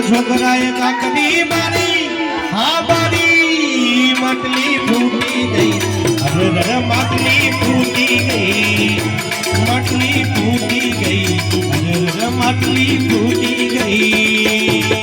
છોકરાએ કાકડી મારી હા બારી માટલી ફૂટી ગઈ અરે માટલી ફૂટી ગઈ માટલી ફૂટી ગઈ અરે માટલી ફૂટી ગઈ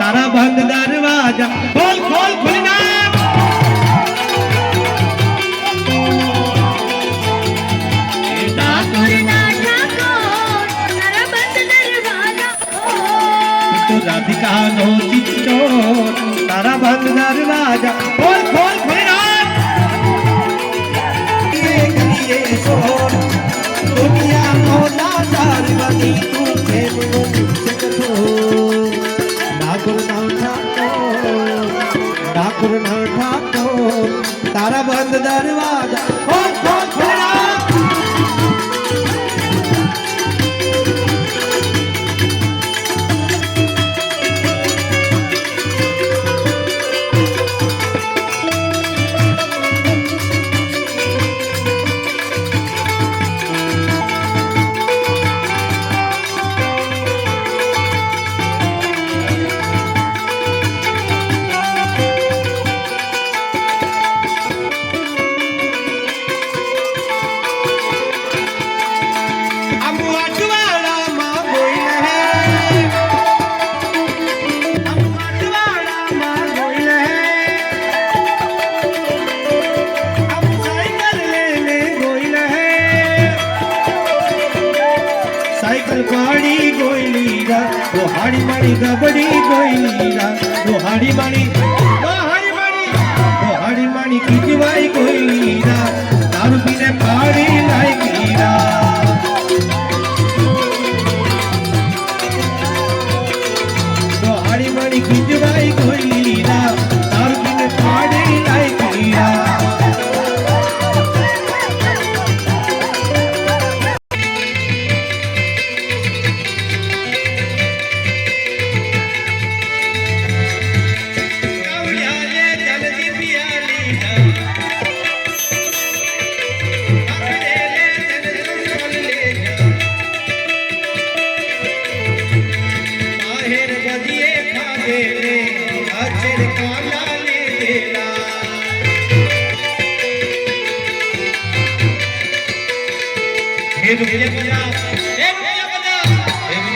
तारा बंद दरवाजा खोल खोल खुलना तो राधिका नो चित्तो तारा बंद दरवाजा खोल खोल खुलना दुनिया नो लाचार बनी तू प्रेम नो ठाकुर ठाकुर तारा बंद दरवाजा खोल खोल खोलना हाड़ी माड़ी गबड़ी कोयलीरा वो हाड़ी माड़ी खिंचवाई कोयलीरा दारू पीने पाड़ी लाई कीरा वो हाड़ी माड़ी खिंचवाई कोयलीरा दारू पीने पाड़ी लाई कीरा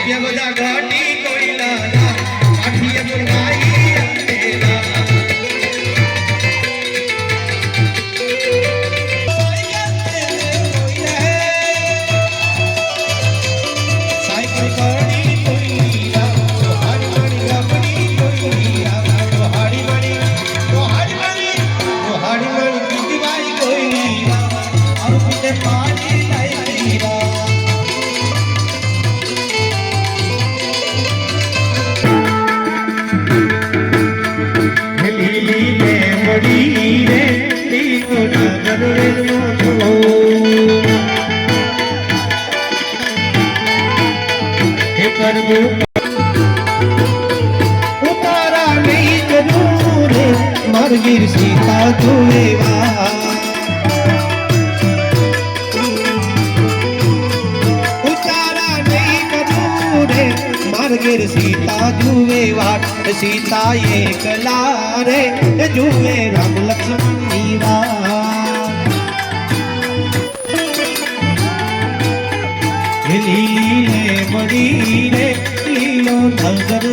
रुपया बजा गाड़ी कोयला काठिया बुरवाई उतारा नहीं जरूर मरगिर सीता जुएवा उतारा नहीं जरूर मरगिर सीता जुएवा सीता ये कलारे जुए राम लक्ष्मण मीरा લીલે મળી રે લીલો નગર